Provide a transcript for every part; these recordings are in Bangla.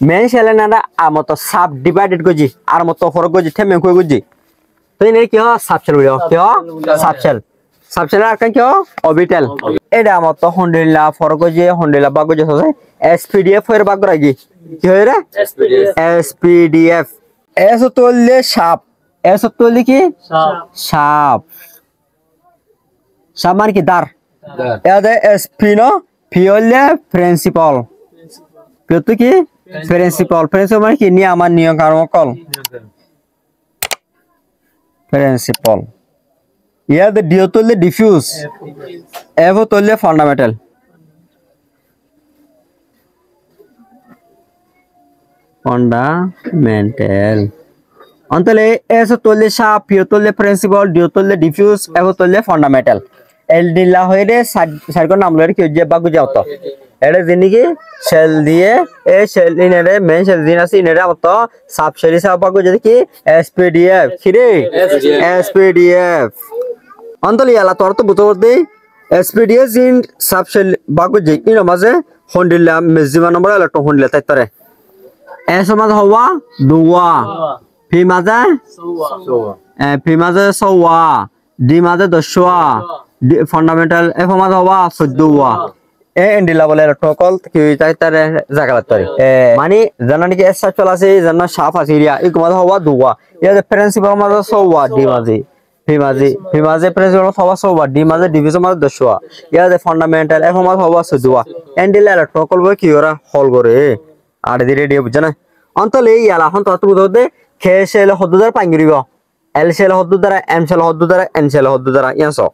মেন শেলে না আমতো সাব ডিভাইডেড গজি আর মতো ফরক গজি থেমে কই গজি তো এনে কি হয় সাবশেল বলি কি হয় সাবশেল আর কি হয় অরবিটাল এটা আমতো হন্ডেলা ফরক গজি হন্ডেলা বাগ গজি আছে এসপিডিএফ এর বাগ রাগি কি হয় রে এসপিডিএফ এস তোললে সাপ এস তোললে কি সাপ সাপ মানে কি দার এদে এসপি নো পি হলে প্রিন্সিপাল পি তো কি প্রিন্সিপাল মানে কি নিয়ম আমার নিয়ম কারণ কল প্রিন্সিপাল ইয়া দে ডিও তোলে ডিফিউজ এফ তোলে ফান্ডামেন্টাল অন্তলে এস তোলে সাপ পি তোলে প্রিন্সিপাল ডিও তোলে ডিফিউজ এফ তোলে ফান্ডামেন্টাল এল দিলা হইরে সাইড নাম লরে কি যে বাগু যাও তো এটা জিনিকি সেল দিয়ে এই সেল ইনেরে মেন সেল দিন আছে ইনেরে মতো সাব সেরি সাব বাগু যদি কি এসপিডিএফ কিরে এসপিডিএফ অন্তলি ইয়ালা তোর তো বুঝতে দে এসপিডিএফ ইন সাব সেল বাগু যে ইনো মাঝে হন্ডিলা মেজিমা নম্বর এলা তো হন্ডিলা তাই তরে এস মাঝে হওয়া দুয়া পি মাঝে পি মাঝে সওয়া ডি মাঝে দশওয়া ফান্ডামেন্টাল এফ মাঝে হওয়া 14 এ এন্ডিলা বলে টোকল কি তাই তার জায়গা লাগতে মানে জানা কি এস চল আছে জানা সাফ আছে এরিয়া ই কমা হওয়া দুয়া ইয়া যে প্রিন্সিপাল মাঝে সওয়া ডি মাঝে পি মাঝে প্রিন্সিপাল হওয়া সওয়া ডি মাঝে ডিভিশন মাঝে দশওয়া ইয়া যে ফান্ডামেন্টাল এফ মাঝে হওয়া 14 এন্ডিলা টোকল বই কি ওরা হল করে আর ধীরে ধীরে বুঝছ না অন্তলে ইয়ালা হন তো বুঝতে খেসেল হদ্দুদার পাঙ্গিরিব এল সেল হদ্দুদার এম সেল হদ্দুদার এন সেল হদ্দুদার ইয়াসো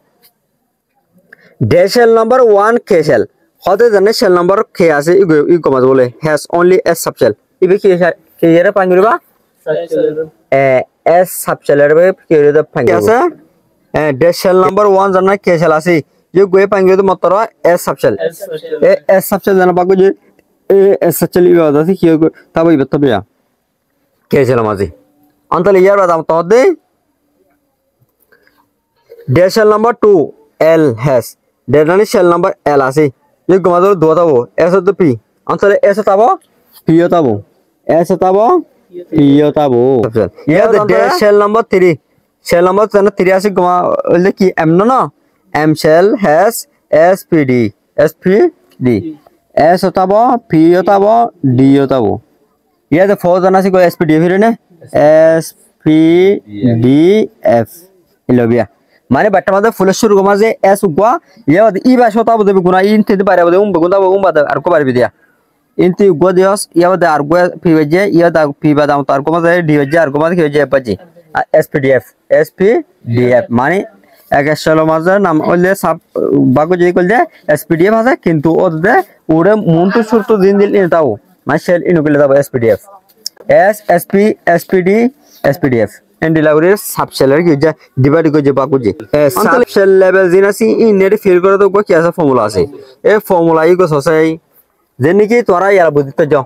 ডেশেল নাম্বার 1 খেসেল হতে জানে সেল নাম্বার খে আছে ই কমাজ বলে হ্যাজ অনলি এস সাবসেল ইবে কি এর পাঙ্গিরিবা এস সাবসেলের বে কি এর পাঙ্গি আছে ডেশেল নাম্বার 1 জানা খেসেল আছে ই গয়ে পাঙ্গিরিতো মাত্র এস সাবসেল এস সাবসেল জানা বাগু যে এস সাবসেল ই আছে কি তবে তবে খেসেল মাঝে অন্তলে ইয়ার বাদাম তো দে ডেশেল নাম্বার 2 এল হ্যাজ ডেটানি সেল নাম্বার এল আছে ये घुमा दो दो ताबो ऐसा तो पी अंतर ऐसा ताबो पीओ ताबो ऐसा ताबो पीओ ताबो ये dash cell number 3 cell number 3 ऐसे घुमा ले की एम ना M cell has SPD SPD ऐसा ताबो पीओ ताबो डीओ ताबो ये तो फोर जना से कोई एसपीडी फिर ने एसपीडीएफ इलोबिया মানে বাট্টা মাঝে ফুলের শুরু মাঝে এস উগা ইয়া ই ভাষা তাবো দেবে গুনা ইনতে পারে বলে বগুদা বাদে আর কো পারবি দিয়া ইনতে উগা দিওস ইয়া বাদে আর গো পিবেজে ইয়া দা পিবা দাম তো আর কো মাঝে ডিবেজে আর কো মাঝে কিয়ে পাজি এসপিডিএফ মানে এক এসলো মাঝে নাম হইলে সাব বাগো যে কইল যে এসপিডিএফ আছে কিন্তু ওদে ওরে মন তো সুরতো দিন দিন তাও মানে সেল ইনো কইলে দাও এসপিডিএফ এসপিডি এসপিডিএফ এন্ডিলাউরের সাবশেলের কি যে ডিভাইড করে যে বাকু যে সাবশেল লেভেল জিনাসি ইনের ফিল করে তো কি আছে ফর্মুলা আছে এই ফর্মুলা ই গো সসাই যেন কি তোরা ইয়ার বুঝতে যাও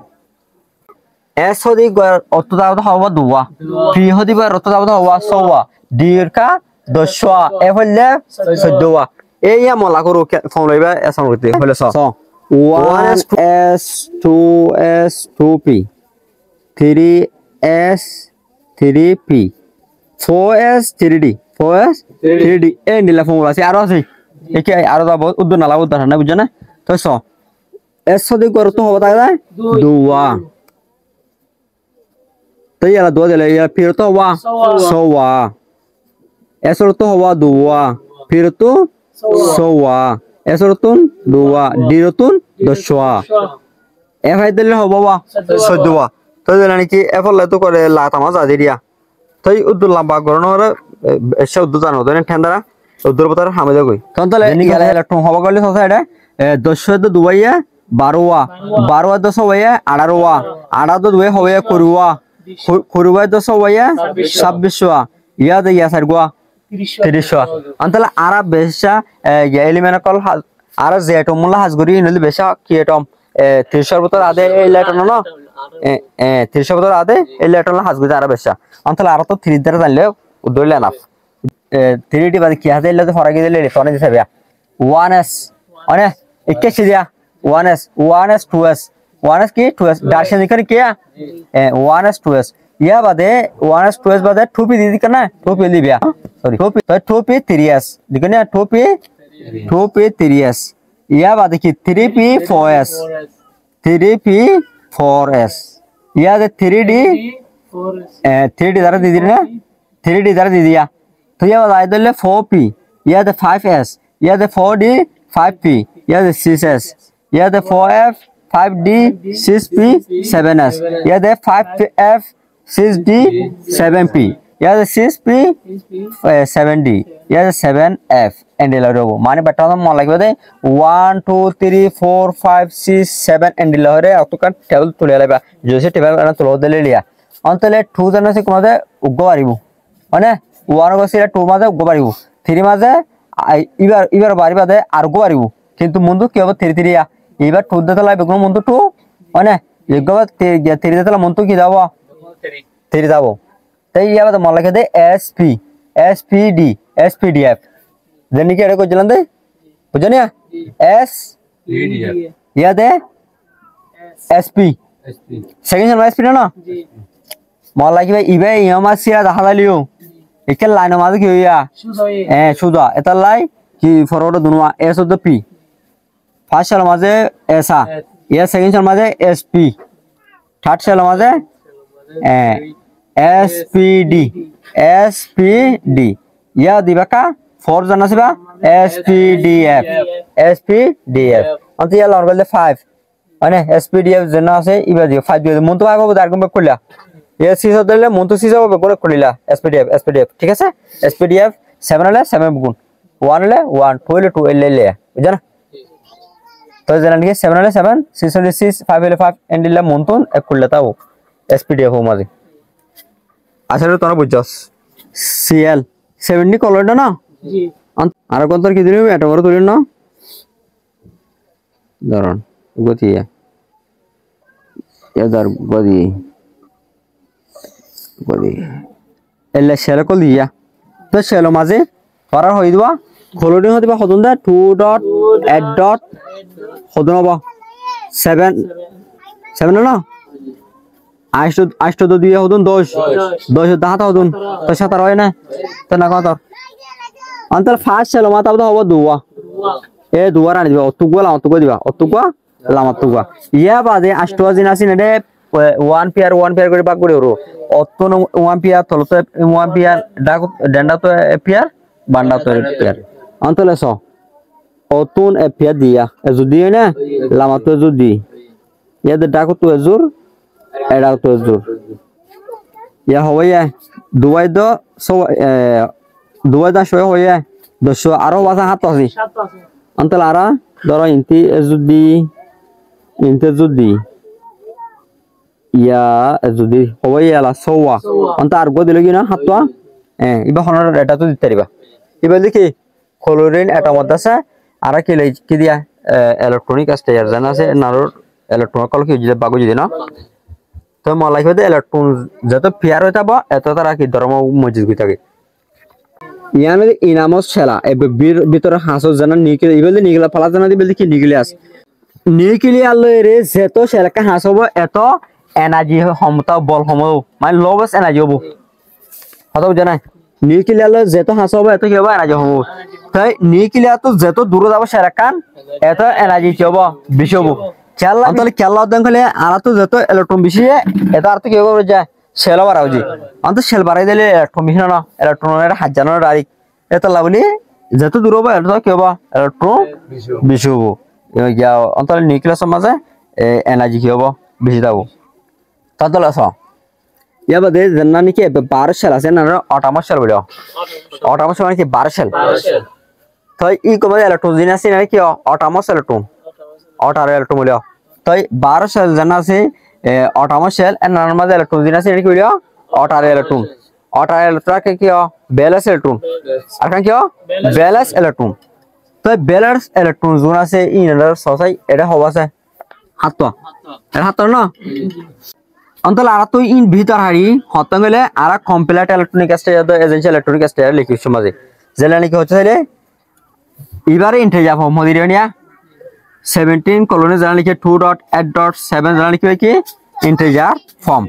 এস হদি অত দাও হওয়া দুয়া পি হদি বা অত দাও হওয়া সওয়া ডি এর কা দশওয়া এ হলে 14 এই আমলা করো ফর্মুলা ইবা এসাম করতে হলে 1s 2s 2p 3s 3p 4s 3d 3d এই নিলা ফর্মুলা আছে আর আছে একে আর দাও উদ্দ নালা উদ্দ না বুঝছ না তো স এস যদি করো তো হবে তাহলে দুয়া তো ইয়ালা দুয়া দিলে ইয়া ফির তো ওয়া সোয়া এস তো হওয়া দুয়া ফির তো সোয়া এস রতুন দুয়া ডি রতুন দশওয়া এ ভাই দিলে হবে ওয়া 14 তো জানি কি এফলে তো করে লাতামা জাদি দিয়া তাই উদ্দুর লম্বা গরনরে এসে উদ্দুর জানো দেন ঠান্ডা উদ্দুর পতার হামে কই কোন তালে গেলে ইলেকট্রন হবা করলে সসা এটা 10 দুবাইয়া 12 10 হইয়া 18 18 দুই হইয়া করুয়া 10 হইয়া 26 ইয়া দে ইয়া সারগোয়া 30 আন্তলা আরা বেশা এলিমেন্টাল আরা জেটম মুলা হাজগুরি নলি বেশা কি এটম 30 বছর আদে ইলেকট্রন না 30 বছর আদে ইলেকট্রন হাজগুরি আরা বেশা আন্তলা আরা তো 3 দ্বারা জানলে উদইলে না 3d বাদ কি হাতে ইলে তো ফরাকি দিলে তনে দিছে ভাইয়া 1s অনে 21 দিয়া 1s 2s 1s কি 2s ডাইরেকশন এখানে কি 1s 2s ইয়া বাদে 1s 2s বাদে 2p দিদি কেনা 2p Libya sorry 2p 3s দেখেন 2p 3s ইয়া বাদে কি 3p 4s 3p 4s ইয়া দে 3d 3d দ্বারা দিদি না 3d দ্বারা দিদিয়া তো ইয়া বাদে আইদলে 4p ইয়া দে 5s ইয়া দে 4d 5p ইয়া দে 6s ইয়া দে 4f 5d 6p 7s ইয়া দে 5f 6d 7p ইয়া দে 6p 7d ইয়া দে 7f এন্ডেল হবো মানে বেটা মন লাগবে দে 1 2 3 4 5 6 7 এন্ডেল হরে অতকান টেবিল তুলে লাইবা জোসে টেবিল আনা তুলে দিলে লিয়া অন্তলে 2 জানাসে কোমাদে উগ্গ পারিবো মানে 1 গসিরা 2 মাঝে উগ্গ পারিবো 3 মাঝে ইবার বাড়িবা দে আর উগ্গ পারিবো কিন্তু মুন্ডু কি হবে 3 3 এবার 2 দিতে লাগবে কোন মুন্ডু 2 মানে এগবা 3 দিতে লাগবে মুন্ডু কি যাব 3 যাব তাই ইয়াবা মন লাগে দে SP SPD SPDF জানি কি এটা কই জানেন দে বুঝছেন না SPDF ইয়া দে SP সেকেন্ড নাম SP না মন লাগে ভাই ইবে ইয়ামা সিরা দেখা লিও একে লাইন মাঝে কি হইয়া সুদা এটা লাই কি ফরওয়ার্ড দুনওয়া S of the P first shell মাঝে এসা ইয়া সেকেন্ড সেল মাঝে SP থার্ড সেল মাঝে SPD ইয়া দিবাকা 4 জানা সিবা SPDF অন্ত ইয়া লন গলে 5 মানে SPDF জানা আছে ইবা দিও 5 দিও মন তো আগে দারগম কইলা ইয়া সিস দিলে মন তো সিস হবে করে কইলা SPDF ঠিক আছে SPDF 7 হলে 7 গুণ 1 হলে 1 2 হলে 2 এলে বুঝা না তো জানা কি 7 হলে 7 6 হলে 6 5 হলে 5 এন্ডিলা মন তো এক কইলা তাও SPDF ও মাঝে আসলে তোরা বুঝছস CL 70 কলরটা না জি আর কোন তোর কি দিলি এটা বড় তুলিন না দাঁড়ান গতি এদার গদি এলে শেল কল দিয়া তো শেল মাঝে করার হই দিবা খোলনি হদিবা হদন দা 2.8. হদন হবা 7 না আষ্ট তো দিয়ে হদন 10 দাহাতা হদন তো 17 হয় না তো না কত অন্তর ফার্স্ট শেল মাতা হবা দুয়া এ দুয়ার আনি দিবা অতুগা দিবা অতুগা লামাতুগা ইয়া বাদে আষ্ট দিন আসি না 1 পেয়ার করে ভাগ করে ওরো অতন 1 পেয়ার তলতে 1 পেয়ার ডাক ডেন্ডা তো পেয়ার বান্ডা তো পেয়ার অন্তলে স অতুন পেয়ার দিয়া যদি না লামাতো যদি ইয়া দে ডাক তো এজুর এডা তো এজুর ইয়া হইয়া দুবাই দো সো দুবাই দা শয় হইয়া 200 আরো বাসা হাত আছে অন্তল আরা ধরো ইনতি যদি ইয়া যদি হইয়ালা সোয়া অন্ত আর গো দিলে কি না হাতটা ইবা হনর এটা তো দিতে পারিবা ইবা দেখি ক্লোরিন এটা মধ্যে আছে আর কি দিয়া ইলেকট্রনিক স্টেয়ার জানা আছে নারর ইলেকট্রন কল কি যদি বাগু যদি না তো মলাই হইতে ইলেকট্রন যত ফেয়ার হইতা বা এত তারা কি ধর্ম মজবুত হই থাকে ইয়ানে ইনামস ছেলা ভিতরে হাসো জানা নিকেল ইবেলে নিকেল ফালা জানা দিবেলে কি নিউক্লিয়ার লরে যেত ছেলাকা হাসব এত এনার্জি ক্ষমতা বল সময় মানে লবস এনার্জি হবো হতো জানা নিউক্লিয়ার যেত হাসব এত কি হবে এনার্জি হবো তাই নিউক্লিয়ার তো যত দূর যাব ছেলাকান এত এনার্জি কি হবে বেশি হবো খেলা তাহলে খেলা দেন খালি আর তো যত ইলেকট্রন বেশি এত আর তো কি হবে যায় সেল বাড়াও জি অন্ত সেল বাড়াই দিলে ইলেকট্রন বেশি না ইলেকট্রনের হাজার ডাইরেক্ট এত লাভলি যত দূর হবে এত কি হবে ইলেকট্রন বেশি হবো ইয়া অন্তত নিউক্লিয়াসের মাঝে এনার্জি কি হবো বেশি যাব তাহলে আস ইয়া বাদে জানা নাকি 12 সেল আছে না অটামাস সেল বলে অটামাস মানে কি 12 সেল তো ই কমে ইলেকট্রন জিন আছে নাকি অটামাস ইলেকট্রন অটার ইলেকট্রন বলে তো 12 সেল জানা আছে অটামাস সেল এর নাম মাঝে ইলেকট্রন জিন আছে নাকি বলে অটার ইলেকট্রন কি ব্যালেন্স ইলেকট্রন আর কান কি ব্যালেন্স ইলেকট্রন তো ব্যালেন্স ইলেকট্রন জোন আছে ইনার সসাই এটা হওয়া আছে হাত না অন্তল আর তো ইন ভিতর হারি হত গেলে আর কমপ্লিট ইলেকট্রনিক স্টেয়ার দো এজেন্সি ইলেকট্রনিক স্টেয়ার লিখি সমাজে জেলা নাকি হচ্ছে এবারে ইন্টে যাব মদিরিয়া 17 colony জানা লিখে 2.8.7 জানা লিখে কি integer form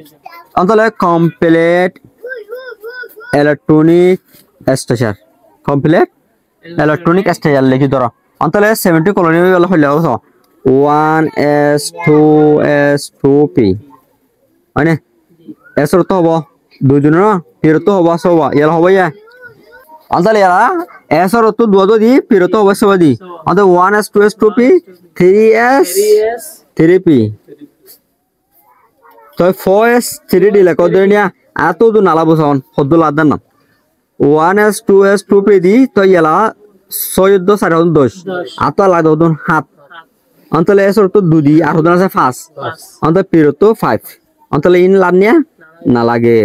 অন্তলে complete electronic structure complete electronic structure লিখি ধরো অন্তলে 70 colony হলো হলো 1s2s2p মানে s তো হবো দুজনের p তো হবো সব ইয়ালা হবো ইয়া অন্তলে ইয়ালা s এর তো দুটো দি p তো হবো সব দি অন্তলে 1s2s2p 3s 3p তো 4s 3d লেখো দুনিয়া এত তো নালা বসন হদ্দ লাদান না 1s 2s 2p দি তো ইয়ালা 6 4 10 আত লাগা দন হাত অন্তলে s তো দুদি আর হদন আছে 5 অন্তলে p তো 5 অন্তলে ইন লানিয়া না লাগে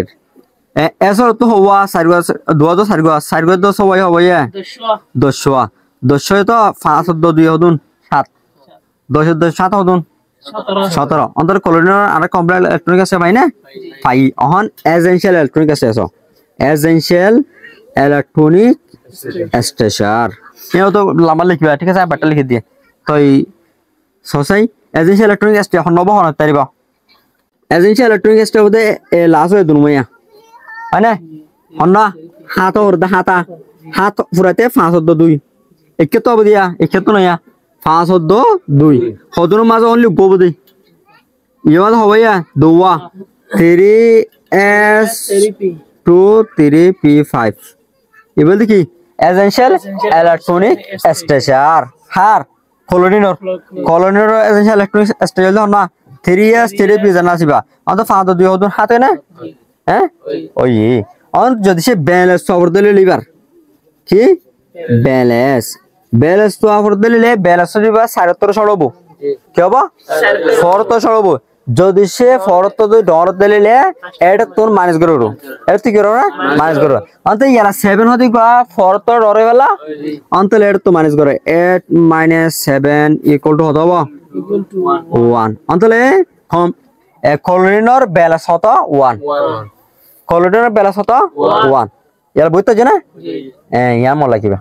s তো হওয়া সারগা দুয়া তো সারগা তো সবাই হবে ইয়া 200 তো 5 তো 2 হদন 7 10 7 হদন 17 অন্তর কলোনির আর কমপ্লিট ইলেকট্রনিক আছে ভাই না পাই অহন এসেনশিয়াল ইলেকট্রনিক আছে এসেনশিয়াল ইলেকট্রনিক স্ট্রাকচার এও তো লম্বা লিখবা ঠিক আছে বাটা লিখে দিয়ে তো এই সসাই এসেনশিয়াল ইলেকট্রনিক স্ট্রাকচার এখন নব হন তারিবা essential electronic structure Bade last হয় দুনময়া আনে হন্না হাত ওর দা হাত পুরাতে 5 একে তো দিয়া একে তো নয়া 5 2 হদুন মাঝে অনলি গোবদি ইয়াদ হবে ইয়া দুয়া 3s 2 3p5 এবার দেখি এসেনশিয়াল ইলেকট্রনিক স্ট্রাকচার হার কলোনির এসেনশিয়াল ইলেকট্রনিক স্ট্রাকচার না 3s 3p জানা সিবা অন্ত 5 2 হদুন হাতে না হ্যাঁ ওই অন যদি সে ব্যালেন্স সবর দিলে লিবার কি ব্যালেন্স তো আপর দিলে ব্যালেন্স দিবা 17 সরবো কি হবে 4 সরবো যদি সে 4 তো ডর দিলে এটা তোর মাইনাস করো এটা কি করো না মাইনাস করো অন্ত ইয়ালা 7 হদি গা 4 তো ডরে বেলা অন্ত এটা তো মাইনাস করো 8 - 7 ইকুয়াল টু হতো 1 অন্তলে কম কলোনির ব্যালেন্স হতো 1 কলোনির ব্যালেন্স হতো 1 ইয়ার বুঝতে জানা ইয়ার মন লাগিবা